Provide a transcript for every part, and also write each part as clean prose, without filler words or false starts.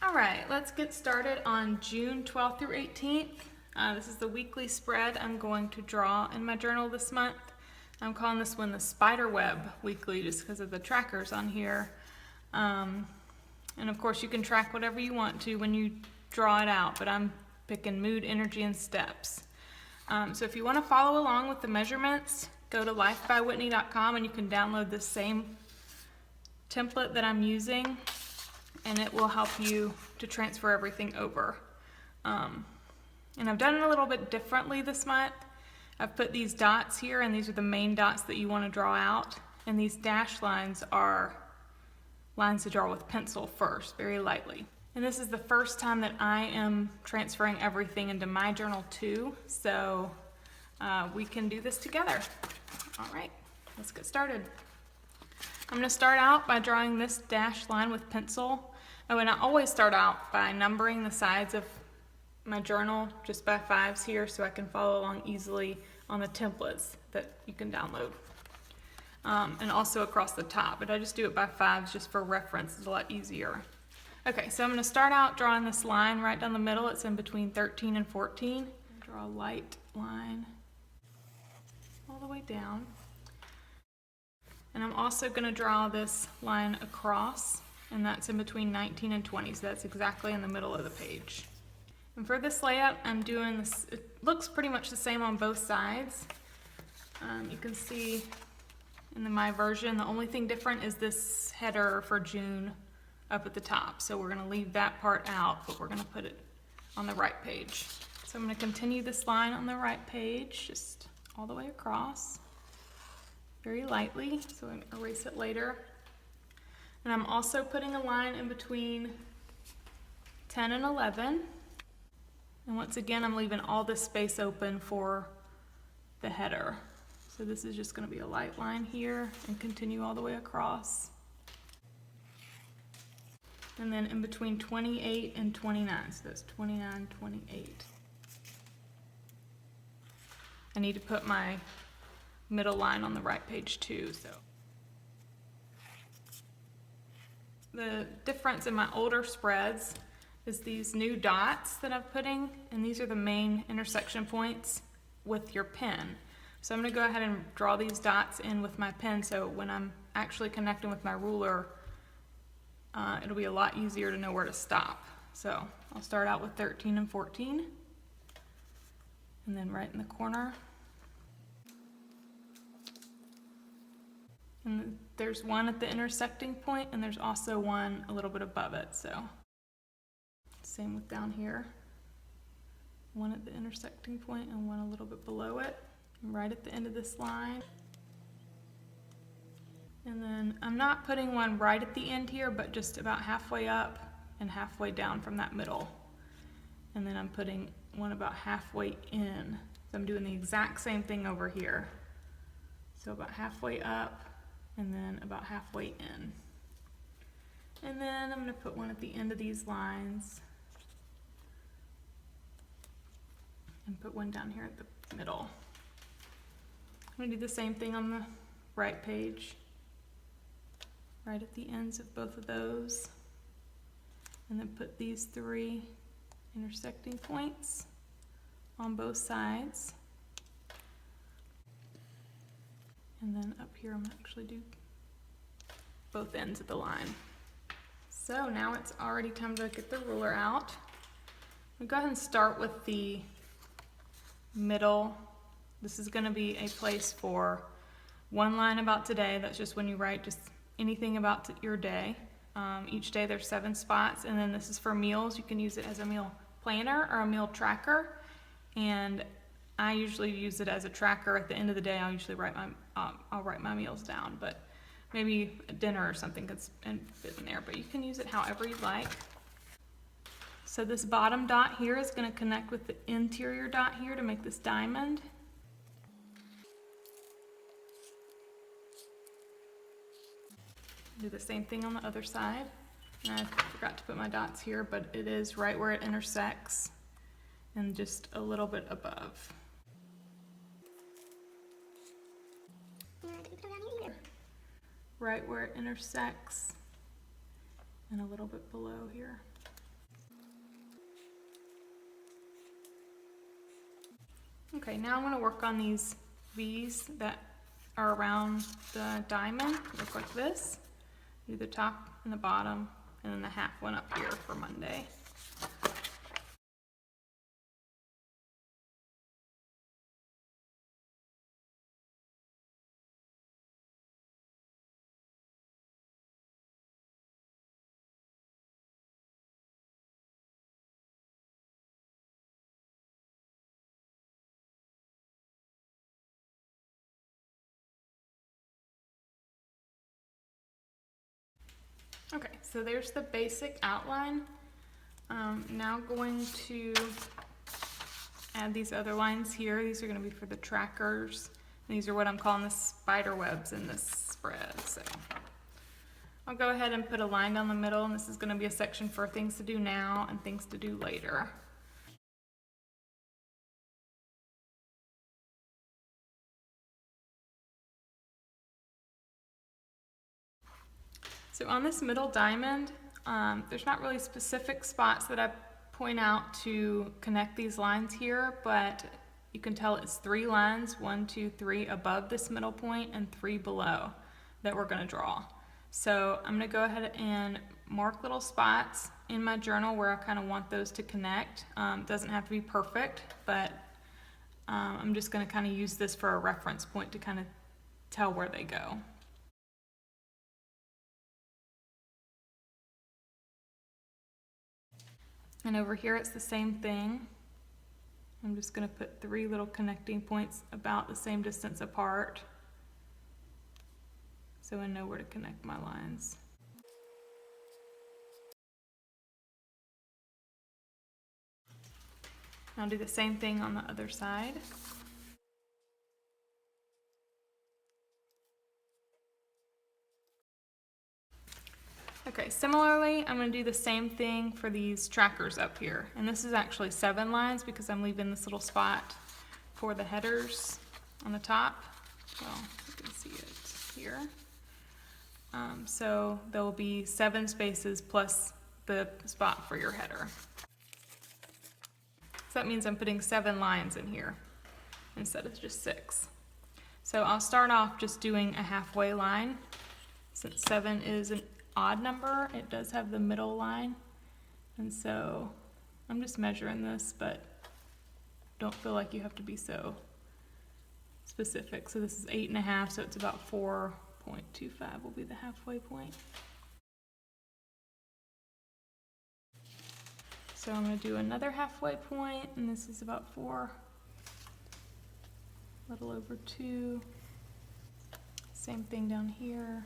All right, let's get started on June 12th through 18th. This is the weekly spread I'm going to draw in my journal this month. I'm calling this one the Spiderweb weekly just because of the trackers on here. And of course you can track whatever you want to when you draw it out, but I'm picking mood, energy, and steps. So if you want to follow along with the measurements, go to lifebywhitney.com and you can download the same template that I'm using, and it will help you to transfer everything over. And I've done it a little bit differently this month. I've put these dots here, and these are the main dots that you want to draw out, and these dashed lines are lines to draw with pencil first, very lightly. And this is the first time that I am transferring everything into my journal too, so we can do this together. All right, let's get started. I'm going to start out by drawing this dashed line with pencil. Oh, and I always start out by numbering the sides of my journal just by 5s here so I can follow along easily on the templates that you can download. And also across the top, but I just do it by 5s just for reference. It's a lot easier. Okay, so I'm going to start out drawing this line right down the middle. It's in between 13 and 14. Draw a light line all the way down. And I'm also going to draw this line across, and that's in between 19 and 20, so that's exactly in the middle of the page. And for this layout, I'm doing this, it looks pretty much the same on both sides. You can see in my version, the only thing different is this header for June up at the top. So we're going to leave that part out, but we're going to put it on the right page. So I'm going to continue this line on the right page, just all the way across, very lightly, so I'm going to erase it later. And I'm also putting a line in between 10 and 11. And once again, I'm leaving all this space open for the header. So this is just going to be a light line here and continue all the way across. And then in between 28 and 29, so that's 29, 28. I need to put my middle line on the right page too, so. The difference in my older spreads is these new dots that I'm putting, and these are the main intersection points with your pen. So I'm going to go ahead and draw these dots in with my pen, so when I'm actually connecting with my ruler, it'll be a lot easier to know where to stop. So I'll start out with 13 and 14, and then right in the corner. And there's one at the intersecting point, and there's also one a little bit above it, so. Same with down here. One at the intersecting point and one a little bit below it. And right at the end of this line. And then I'm not putting one right at the end here, but just about halfway up and halfway down from that middle. And then I'm putting one about halfway in. So I'm doing the exact same thing over here. So about halfway up and then about halfway in. And then I'm going to put one at the end of these lines. And put one down here at the middle. I'm going to do the same thing on the right page. Right at the ends of both of those. And then put these 3 intersecting points on both sides. And then up here I'm going to actually do both ends of the line. So now it's already time to get the ruler out. I'll go ahead and start with the middle. This is going to be a place for one line about today. That's just when you write just anything about your day. Each day there's 7 spots, and then this is for meals. You can use it as a meal planner or a meal tracker, and I usually use it as a tracker. At the end of the day, I'll usually write my meals down, but maybe a dinner or something could fit in there, but you can use it however you like. So this bottom dot here is going to connect with the interior dot here to make this diamond. Do the same thing on the other side. And I forgot to put my dots here, but it is right where it intersects and just a little bit above. Right where it intersects and a little bit below here. Okay, now I'm going to work on these V's that are around the diamond. Look like this. Do the top and the bottom, and then the half one up here for Monday. Okay, so there's the basic outline. Now going to add these other lines here. These are going to be for the trackers. And these are what I'm calling the spider webs in this spread. So I'll go ahead and put a line down the middle, and this is going to be a section for things to do now and things to do later. So on this middle diamond, there's not really specific spots that I point out to connect these lines here, but you can tell it's 3 lines, 1, 2, 3 above this middle point and 3 below that we're going to draw. So I'm going to go ahead and mark little spots in my journal where I kind of want those to connect. Doesn't have to be perfect, but I'm just going to kind of use this for a reference point to kind of tell where they go. And over here it's the same thing. I'm just going to put 3 little connecting points about the same distance apart so I know where to connect my lines. I'll do the same thing on the other side. Okay, similarly, I'm going to do the same thing for these trackers up here. And this is actually 7 lines because I'm leaving this little spot for the headers on the top. Well, you can see it here. So there will be 7 spaces plus the spot for your header. So that means I'm putting 7 lines in here instead of just 6. So I'll start off just doing a halfway line. Since 7 is an odd number, it does have the middle line, and so I'm just measuring this, but don't feel like you have to be so specific. So this is 8.5, so it's about 4.25 will be the halfway point. So I'm going to do another halfway point, and this is about 4, a little over 2. Same thing down here.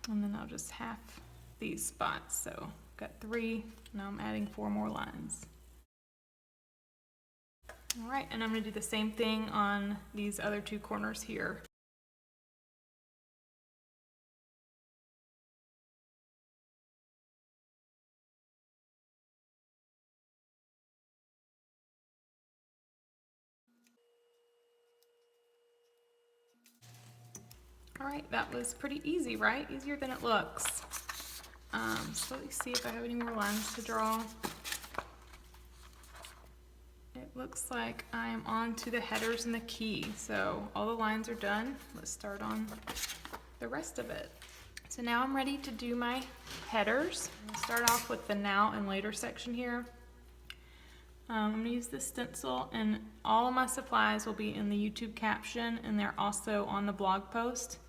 And then I'll just half these spots. So got 3, now I'm adding 4 more lines. All right, and I'm going to do the same thing on these other 2 corners here. All right, that was pretty easy, right? Easier than it looks. So let me see if I have any more lines to draw. It looks like I am on to the headers and the key. So all the lines are done. Let's start on the rest of it. So now I'm ready to do my headers. I'll start off with the now and later section here. I'm going to use this stencil, and all of my supplies will be in the YouTube caption, and they're also on the blog post.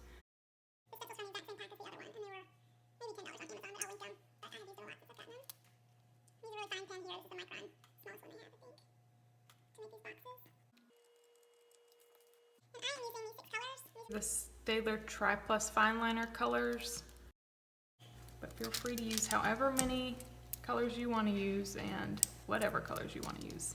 The Staedtler Tri-Plus Fine Liner colors, but feel free to use however many colors you want to use and whatever colors you want to use.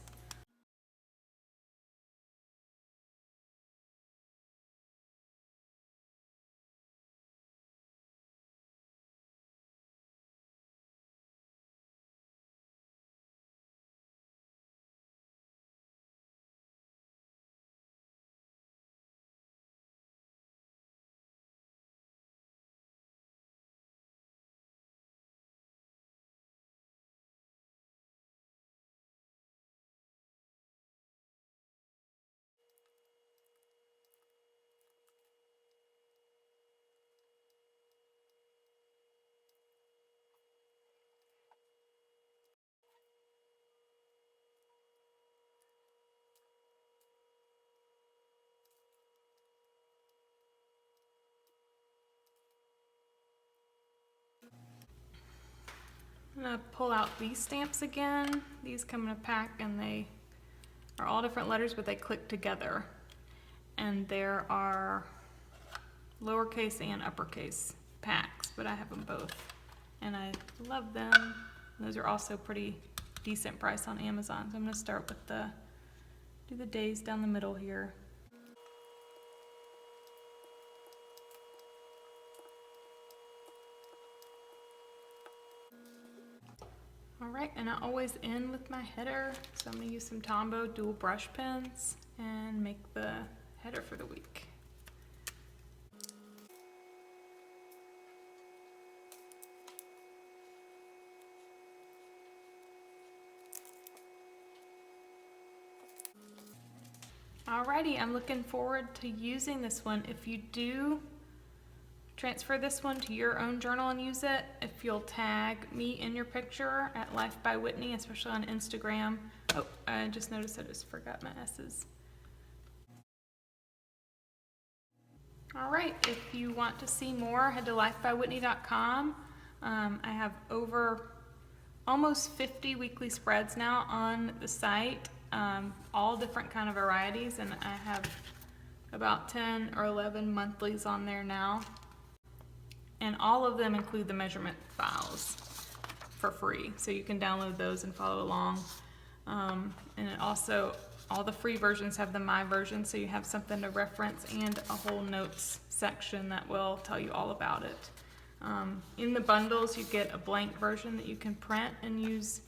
I'm gonna pull out these stamps again. These come in a pack and they are all different letters, but they click together. And there are lowercase and uppercase packs, but I have them both. And I love them. Those are also pretty decent price on Amazon. So I'm gonna start with do the days down the middle here. All right, and I always end with my header. So I'm gonna use some Tombow dual brush pens and make the header for the week. Alrighty, I'm looking forward to using this one. If you do transfer this one to your own journal and use it, if you'll tag me in your picture at Life by Whitney, especially on Instagram. Oh, I just noticed I just forgot my S's. All right, if you want to see more, head to lifebywhitney.com. I have over almost 50 weekly spreads now on the site, all different kind of varieties, and I have about 10 or 11 monthlies on there now. And all of them include the measurement files for free, so you can download those and follow along. And it also, all the free versions have the My version, so you have something to reference and a whole notes section that will tell you all about it. In the bundles, you get a blank version that you can print and use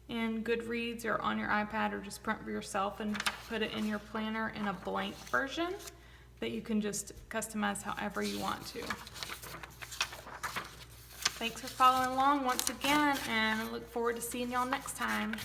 in Goodreads or on your iPad, or just print for yourself and put it in your planner in a blank version that you can just customize however you want to. Thanks for following along once again, and I look forward to seeing y'all next time.